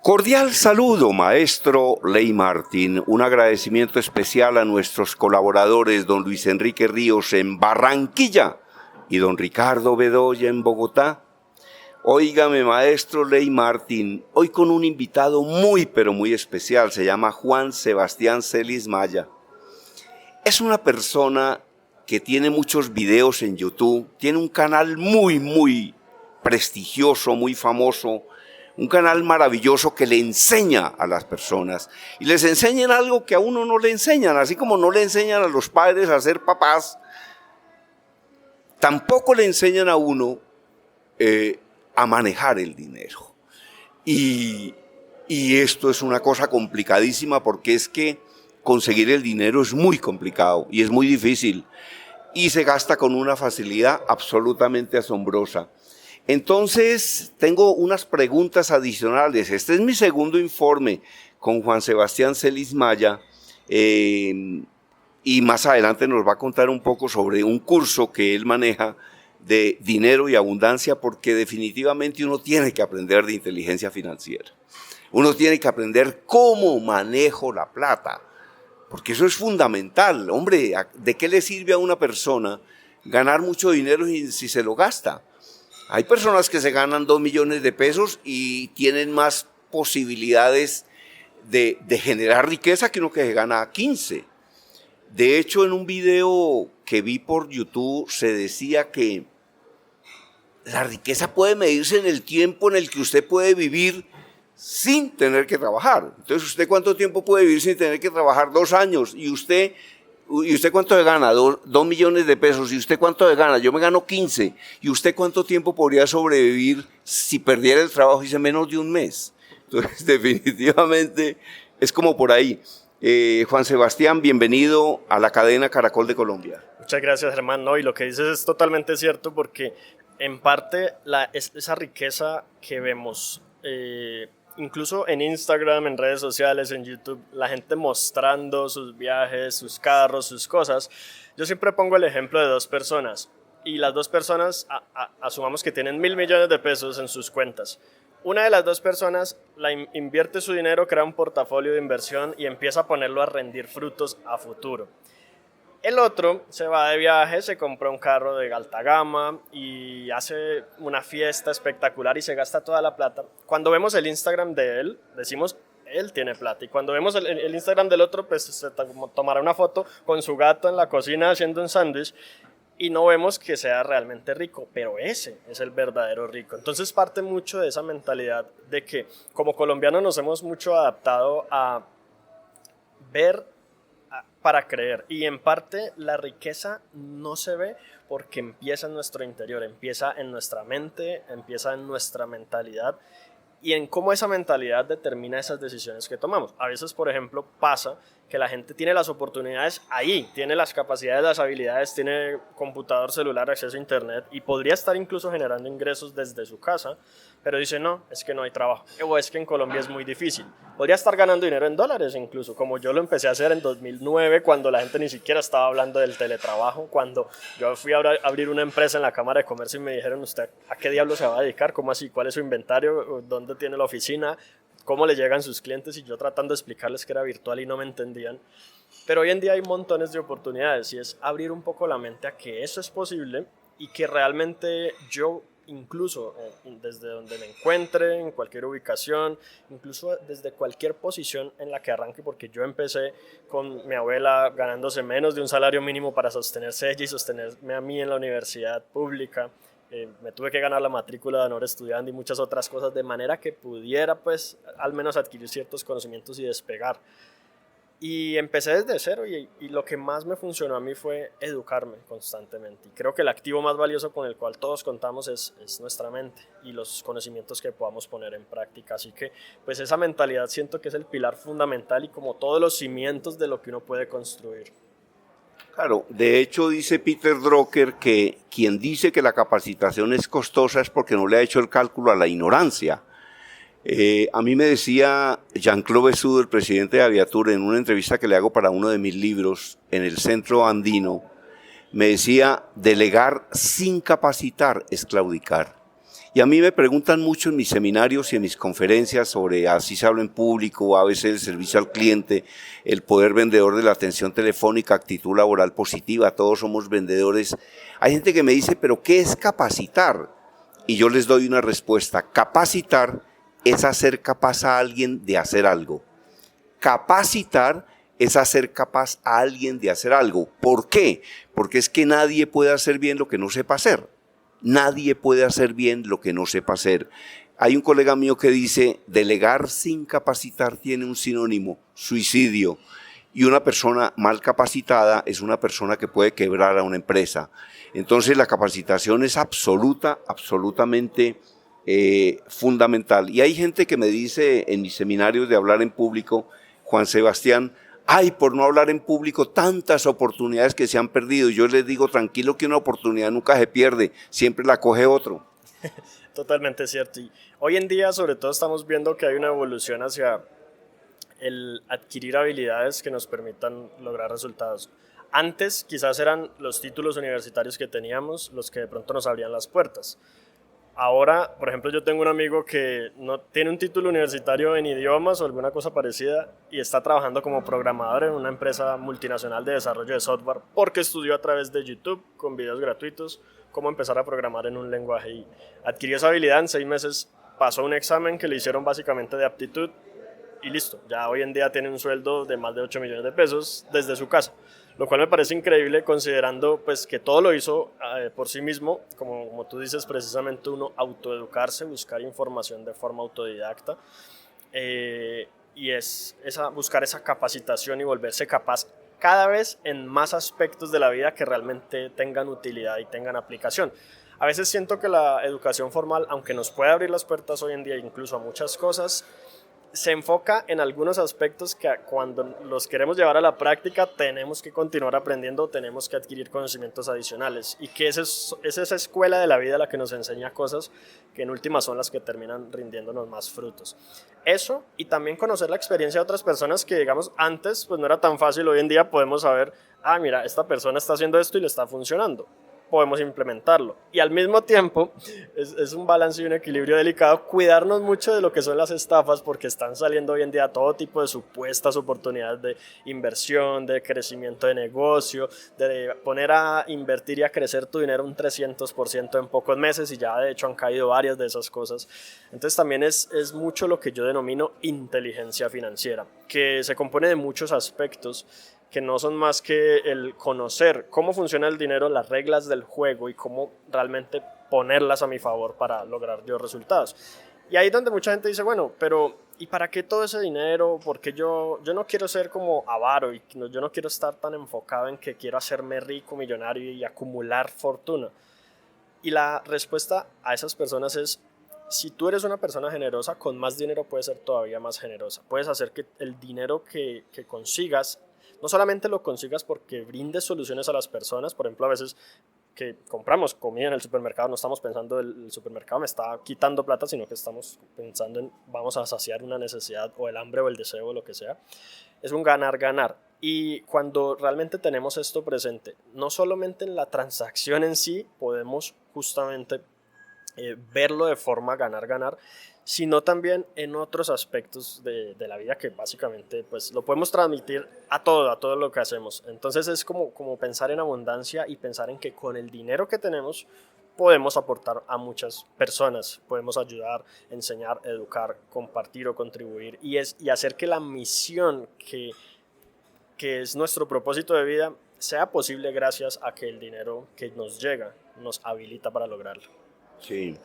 Cordial saludo, maestro Ley Martín. Un agradecimiento especial a nuestros colaboradores, don Luis Enrique Ríos en Barranquilla y don Ricardo Bedoya en Bogotá. Óigame, maestro Ley Martín, hoy con un invitado muy, pero muy especial. Se llama Juan Sebastián Celis Maya. Es una persona que tiene muchos videos en YouTube, tiene un canal muy prestigioso, muy famoso, un canal maravilloso que le enseña a las personas y les enseñan algo que a uno no le enseñan, así como no le enseñan a los padres a ser papás, tampoco le enseñan a uno a manejar el dinero. Y esto es una cosa complicadísima porque es que conseguir el dinero es muy complicado y es muy difícil y se gasta con una facilidad absolutamente asombrosa. Entonces, tengo unas preguntas adicionales. Este es mi segundo informe con Juan Sebastián Celis Maya y más adelante nos va a contar un poco sobre un curso que él maneja de dinero y abundancia, porque definitivamente uno tiene que aprender de inteligencia financiera. Uno tiene que aprender cómo manejo la plata, porque eso es fundamental. Hombre, ¿de qué le sirve a una persona ganar mucho dinero si se lo gasta? Hay personas que se ganan 2 millones de pesos y tienen más posibilidades de generar riqueza que uno que se gana 15. De hecho, en un video que vi por YouTube se decía que la riqueza puede medirse en el tiempo en el que usted puede vivir sin tener que trabajar. Entonces, ¿usted cuánto tiempo puede vivir sin tener que trabajar? 2 años. ¿Y usted cuánto se gana? 2 millones de pesos. ¿Y usted cuánto se gana? Yo me gano 15. ¿Y usted cuánto tiempo podría sobrevivir si perdiera el trabajo y en menos de un mes? Entonces, definitivamente es como por ahí. Juan Sebastián, bienvenido a la cadena Caracol de Colombia. Muchas gracias, Germán. No, y lo que dices es totalmente cierto, porque en parte esa riqueza que vemos, incluso en Instagram, en redes sociales, en YouTube, la gente mostrando sus viajes, sus carros, sus cosas. Yo siempre pongo el ejemplo de 2 personas y las 2 personas asumamos que tienen 1.000 millones de pesos en sus cuentas. Una de las 2 personas invierte su dinero, crea un portafolio de inversión y empieza a ponerlo a rendir frutos a futuro. El otro se va de viaje, se compra un carro de alta gama y hace una fiesta espectacular y se gasta toda la plata. Cuando vemos el Instagram de él, decimos, él tiene plata. Y cuando vemos el Instagram del otro, pues se tomará una foto con su gato en la cocina haciendo un sándwich y no vemos que sea realmente rico, pero ese es el verdadero rico. Entonces parte mucho de esa mentalidad de que como colombianos nos hemos mucho adaptado a ver para creer, y en parte la riqueza no se ve porque empieza en nuestro interior, empieza en nuestra mente, empieza en nuestra mentalidad y en cómo esa mentalidad determina esas decisiones que tomamos. A veces, por ejemplo, pasa que la gente tiene las oportunidades ahí, tiene las capacidades, las habilidades, tiene computador, celular, acceso a internet y podría estar incluso generando ingresos desde su casa, pero dice no, es que no hay trabajo, o es que en Colombia es muy difícil. Podría estar ganando dinero en dólares incluso, como yo lo empecé a hacer en 2009, cuando la gente ni siquiera estaba hablando del teletrabajo, cuando yo fui a abrir una empresa en la Cámara de Comercio y me dijeron, ¿usted a qué diablo se va a dedicar? ¿Cómo así? ¿Cuál es su inventario? ¿Dónde tiene la oficina? ¿Cómo le llegan sus clientes? Y yo tratando de explicarles que era virtual y no me entendían. Pero hoy en día hay montones de oportunidades y es abrir un poco la mente a que eso es posible y que realmente yo, incluso desde donde me encuentre, en cualquier ubicación, incluso desde cualquier posición en la que arranque, porque yo empecé con mi abuela ganándose menos de un salario mínimo para sostenerse ella y sostenerme a mí en la universidad pública. Me tuve que ganar la matrícula de honor estudiante y muchas otras cosas, de manera que pudiera pues al menos adquirir ciertos conocimientos y despegar. Y empecé desde cero y lo que más me funcionó a mí fue educarme constantemente. Y creo que el activo más valioso con el cual todos contamos es nuestra mente y los conocimientos que podamos poner en práctica. Así que pues esa mentalidad siento que es el pilar fundamental y como todos los cimientos de lo que uno puede construir. Claro, de hecho dice Peter Drucker que quien dice que la capacitación es costosa es porque no le ha hecho el cálculo a la ignorancia. A mí me decía Jean-Claude Bessoud, el presidente de Aviatur, en una entrevista que le hago para uno de mis libros en el Centro Andino, me decía, delegar sin capacitar es claudicar. Y a mí me preguntan mucho en mis seminarios y en mis conferencias sobre así se habla en público, a veces el servicio al cliente, el poder vendedor de la atención telefónica, actitud laboral positiva, todos somos vendedores. Hay gente que me dice, pero ¿qué es capacitar? Y yo les doy una respuesta. Capacitar es hacer capaz a alguien de hacer algo. Capacitar es hacer capaz a alguien de hacer algo. ¿Por qué? Porque es que nadie puede hacer bien lo que no sepa hacer. Nadie puede hacer bien lo que no sepa hacer. Hay un colega mío que dice, delegar sin capacitar tiene un sinónimo, suicidio. Y una persona mal capacitada es una persona que puede quebrar a una empresa. Entonces la capacitación es absolutamente fundamental. Y hay gente que me dice en mis seminarios de hablar en público, Juan Sebastián, ay, por no hablar en público, tantas oportunidades que se han perdido. Yo les digo, tranquilo que una oportunidad nunca se pierde, siempre la coge otro. Totalmente cierto. Y hoy en día, sobre todo, estamos viendo que hay una evolución hacia el adquirir habilidades que nos permitan lograr resultados. Antes, quizás eran los títulos universitarios que teníamos los que de pronto nos abrían las puertas. Ahora, por ejemplo, yo tengo un amigo que no tiene un título universitario en idiomas o alguna cosa parecida y está trabajando como programador en una empresa multinacional de desarrollo de software porque estudió a través de YouTube con videos gratuitos cómo empezar a programar en un lenguaje y adquirió esa habilidad en 6 meses, pasó un examen que le hicieron básicamente de aptitud y listo, ya hoy en día tiene un sueldo de más de 8 millones de pesos desde su casa. Lo cual me parece increíble considerando pues, que todo lo hizo por sí mismo, como tú dices, precisamente uno autoeducarse, buscar información de forma autodidacta y buscar esa capacitación y volverse capaz cada vez en más aspectos de la vida que realmente tengan utilidad y tengan aplicación. A veces siento que la educación formal, aunque nos puede abrir las puertas hoy en día incluso a muchas cosas, se enfoca en algunos aspectos que cuando los queremos llevar a la práctica tenemos que continuar aprendiendo, tenemos que adquirir conocimientos adicionales y que es esa escuela de la vida la que nos enseña cosas que en última son las que terminan rindiéndonos más frutos. Eso y también conocer la experiencia de otras personas que digamos antes pues no era tan fácil, hoy en día podemos saber, mira, esta persona está haciendo esto y le está funcionando. Podemos implementarlo y al mismo tiempo es un balance y un equilibrio delicado cuidarnos mucho de lo que son las estafas porque están saliendo hoy en día todo tipo de supuestas oportunidades de inversión, de crecimiento de negocio, de poner a invertir y a crecer tu dinero un 300% en pocos meses y ya de hecho han caído varias de esas cosas. Entonces también es mucho lo que yo denomino inteligencia financiera, que se compone de muchos aspectos que no son más que el conocer cómo funciona el dinero, las reglas del juego y cómo realmente ponerlas a mi favor para lograr yo resultados. Y ahí es donde mucha gente dice, bueno, pero ¿y para qué todo ese dinero? Porque yo no quiero ser como avaro y yo no quiero estar tan enfocado en que quiero hacerme rico, millonario y acumular fortuna. Y la respuesta a esas personas es, si tú eres una persona generosa, con más dinero puedes ser todavía más generosa. Puedes hacer que el dinero que consigas no solamente lo consigas porque brindes soluciones a las personas, por ejemplo, a veces que compramos comida en el supermercado, no estamos pensando el supermercado me está quitando plata, sino que estamos pensando en vamos a saciar una necesidad o el hambre o el deseo o lo que sea. Es un ganar-ganar. Y cuando realmente tenemos esto presente, no solamente en la transacción en sí, podemos justamente verlo de forma ganar-ganar, sino también en otros aspectos de la vida que básicamente pues, lo podemos transmitir a todo lo que hacemos. Entonces es como pensar en abundancia y pensar en que con el dinero que tenemos podemos aportar a muchas personas, podemos ayudar, enseñar, educar, compartir o contribuir y hacer que la misión que es nuestro propósito de vida sea posible gracias a que el dinero que nos llega nos habilita para lograrlo. Sí.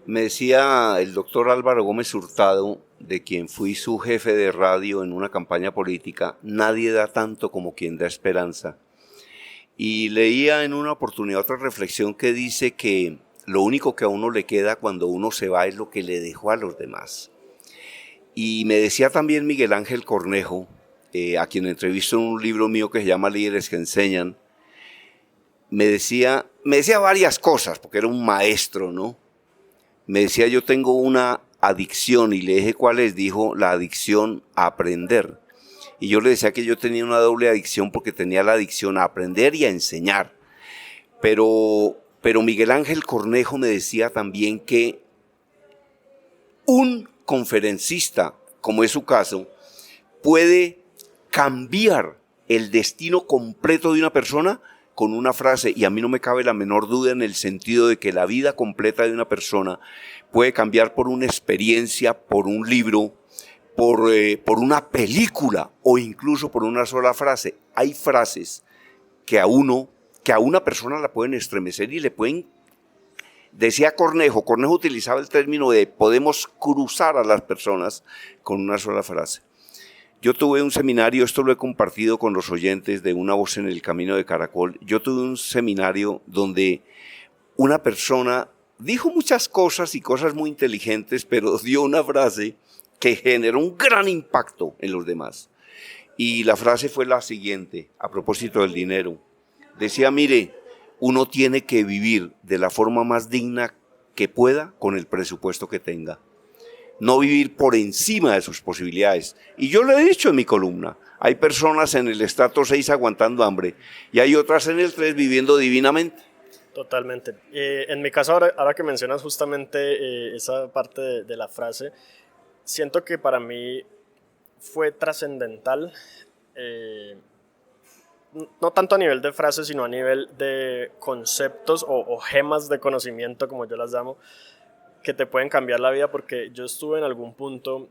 Me decía el doctor Álvaro Gómez Hurtado, de quien fui su jefe de radio en una campaña política, nadie da tanto como quien da esperanza. Y leía en una oportunidad otra reflexión que dice que lo único que a uno le queda cuando uno se va es lo que le dejó a los demás. Y me decía también Miguel Ángel Cornejo, a quien entrevisto en un libro mío que se llama Líderes que Enseñan, me decía varias cosas, porque era un maestro, ¿no? Me decía, yo tengo una adicción, y le dije cuál es, dijo, la adicción a aprender. Y yo le decía que yo tenía una doble adicción porque tenía la adicción a aprender y a enseñar. Pero Miguel Ángel Cornejo me decía también que un conferencista, como es su caso, puede cambiar el destino completo de una persona con una frase, y a mí no me cabe la menor duda en el sentido de que la vida completa de una persona puede cambiar por una experiencia, por un libro, por una película o incluso por una sola frase. Hay frases que a una persona la pueden estremecer y le pueden, decía Cornejo utilizaba el término de podemos cruzar a las personas con una sola frase. Yo tuve un seminario, esto lo he compartido con los oyentes de Una Voz en el Camino de Caracol. Yo tuve un seminario donde una persona dijo muchas cosas y cosas muy inteligentes, pero dio una frase que generó un gran impacto en los demás. Y la frase fue la siguiente, a propósito del dinero. Decía, mire, uno tiene que vivir de la forma más digna que pueda con el presupuesto que tenga. No vivir por encima de sus posibilidades. Y yo lo he dicho en mi columna, hay personas en el estrato 6 aguantando hambre y hay otras en el 3 viviendo divinamente. Totalmente. En mi caso, ahora que mencionas justamente esa parte de la frase, siento que para mí fue trascendental, no tanto a nivel de frases, sino a nivel de conceptos o gemas de conocimiento, como yo las llamo, que te pueden cambiar la vida, porque yo estuve en algún punto,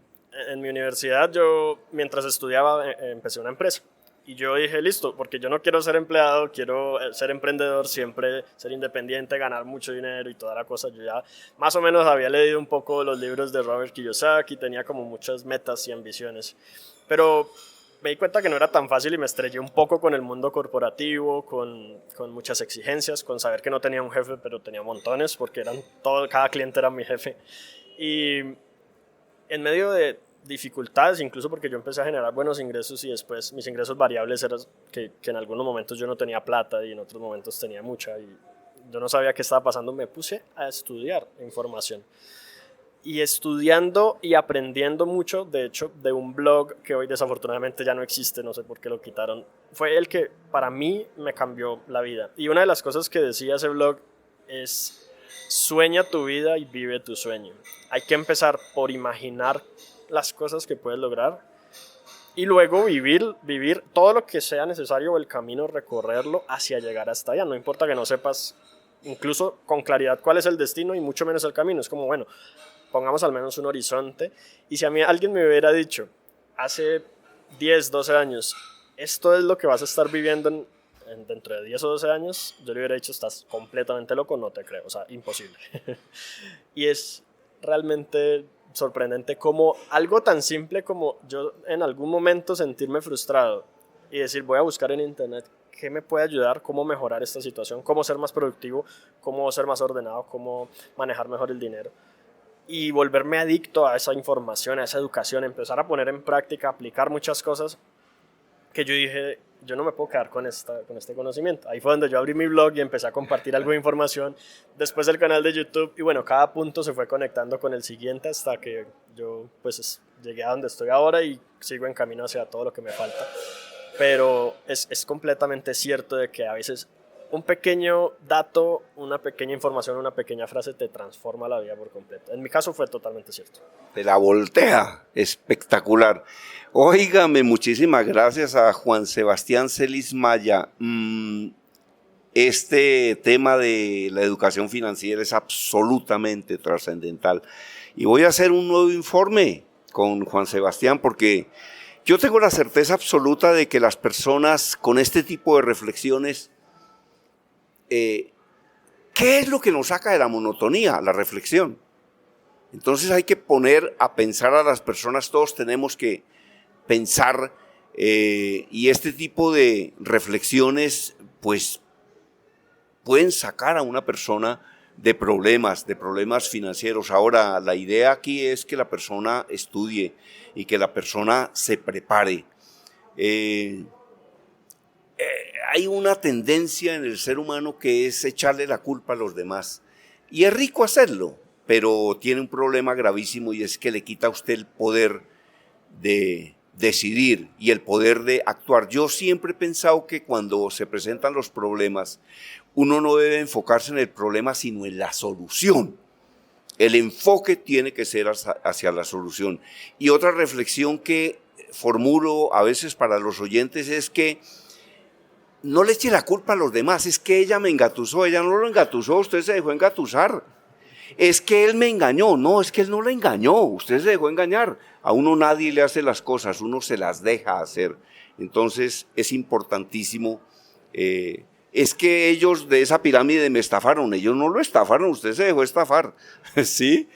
en mi universidad, yo mientras estudiaba empecé una empresa. Y yo dije, listo, porque yo no quiero ser empleado, quiero ser emprendedor, siempre ser independiente, ganar mucho dinero y toda la cosa. Yo ya más o menos había leído un poco los libros de Robert Kiyosaki, tenía como muchas metas y ambiciones. Pero me di cuenta que no era tan fácil y me estrellé un poco con el mundo corporativo, con muchas exigencias, con saber que no tenía un jefe, pero tenía montones, porque cada cliente era mi jefe. Y en medio de dificultades, incluso porque yo empecé a generar buenos ingresos y después mis ingresos variables eran que en algunos momentos yo no tenía plata y en otros momentos tenía mucha y yo no sabía qué estaba pasando, me puse a estudiar información. Y estudiando y aprendiendo mucho, de hecho, de un blog que hoy desafortunadamente ya no existe, no sé por qué lo quitaron, fue el que para mí me cambió la vida. Y una de las cosas que decía ese blog es: sueña tu vida y vive tu sueño. Hay que empezar por imaginar las cosas que puedes lograr y luego vivir todo lo que sea necesario, o el camino, recorrerlo hacia llegar hasta allá. No importa que no sepas incluso con claridad cuál es el destino y mucho menos el camino. Es como, bueno, pongamos al menos un horizonte. Y si a mí alguien me hubiera dicho hace 10, 12 años, esto es lo que vas a estar viviendo dentro de 10 o 12 años, yo le hubiera dicho, estás completamente loco, no te creo, o sea, imposible. Y es realmente sorprendente como algo tan simple como yo en algún momento sentirme frustrado y decir, voy a buscar en internet qué me puede ayudar, cómo mejorar esta situación, cómo ser más productivo, cómo ser más ordenado, cómo manejar mejor el dinero. Y volverme adicto a esa información, a esa educación, empezar a poner en práctica, aplicar muchas cosas que yo dije, yo no me puedo quedar con este conocimiento. Ahí fue donde yo abrí mi blog y empecé a compartir algo de información, después el canal de YouTube, y bueno, cada punto se fue conectando con el siguiente hasta que yo pues llegué a donde estoy ahora y sigo en camino hacia todo lo que me falta. Pero es completamente cierto de que a veces un pequeño dato, una pequeña información, una pequeña frase te transforma la vida por completo. En mi caso fue totalmente cierto. Te la voltea, espectacular. Óigame, muchísimas gracias a Juan Sebastián Celis Maya. Este tema de la educación financiera es absolutamente trascendental. Y voy a hacer un nuevo informe con Juan Sebastián porque yo tengo la certeza absoluta de que las personas con este tipo de reflexiones, ¿qué es lo que nos saca de la monotonía? La reflexión. Entonces hay que poner a pensar a las personas, todos tenemos que pensar y este tipo de reflexiones pues pueden sacar a una persona de problemas financieros. Ahora, la idea aquí es que la persona estudie y que la persona se prepare. Hay una tendencia en el ser humano que es echarle la culpa a los demás. Y es rico hacerlo, pero tiene un problema gravísimo y es que le quita a usted el poder de decidir y el poder de actuar. Yo siempre he pensado que cuando se presentan los problemas, uno no debe enfocarse en el problema, sino en la solución. El enfoque tiene que ser hacia la solución. Y otra reflexión que formulo a veces para los oyentes es que no le eche la culpa a los demás, es que ella me engatusó, ella no lo engatusó, usted se dejó engatusar. Es que él me engañó, no, es que él no le engañó, usted se dejó engañar. A uno nadie le hace las cosas, uno se las deja hacer. Entonces es importantísimo, es que ellos de esa pirámide me estafaron, ellos no lo estafaron, usted se dejó estafar, ¿sí?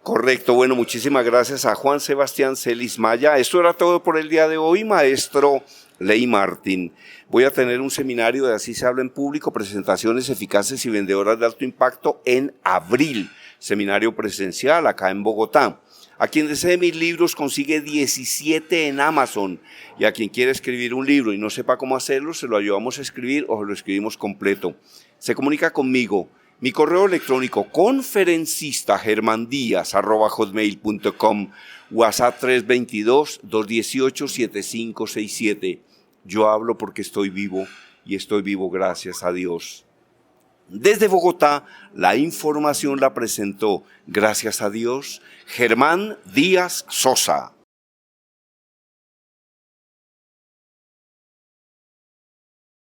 Correcto, bueno, muchísimas gracias a Juan Sebastián Celis Maya. Esto era todo por el día de hoy, maestro Ley Martin. Voy a tener un seminario de Así se habla en público, presentaciones eficaces y vendedoras de alto impacto en abril. Seminario presencial acá en Bogotá. A quien desee mis libros consigue 17 en Amazon. Y a quien quiera escribir un libro y no sepa cómo hacerlo, se lo ayudamos a escribir o lo escribimos completo. Se comunica conmigo. Mi correo electrónico conferencistagermandiaz@hotmail.com, WhatsApp 322-218-7567. Yo hablo porque estoy vivo y estoy vivo gracias a Dios. Desde Bogotá, la información la presentó, gracias a Dios, Germán Díaz Sosa.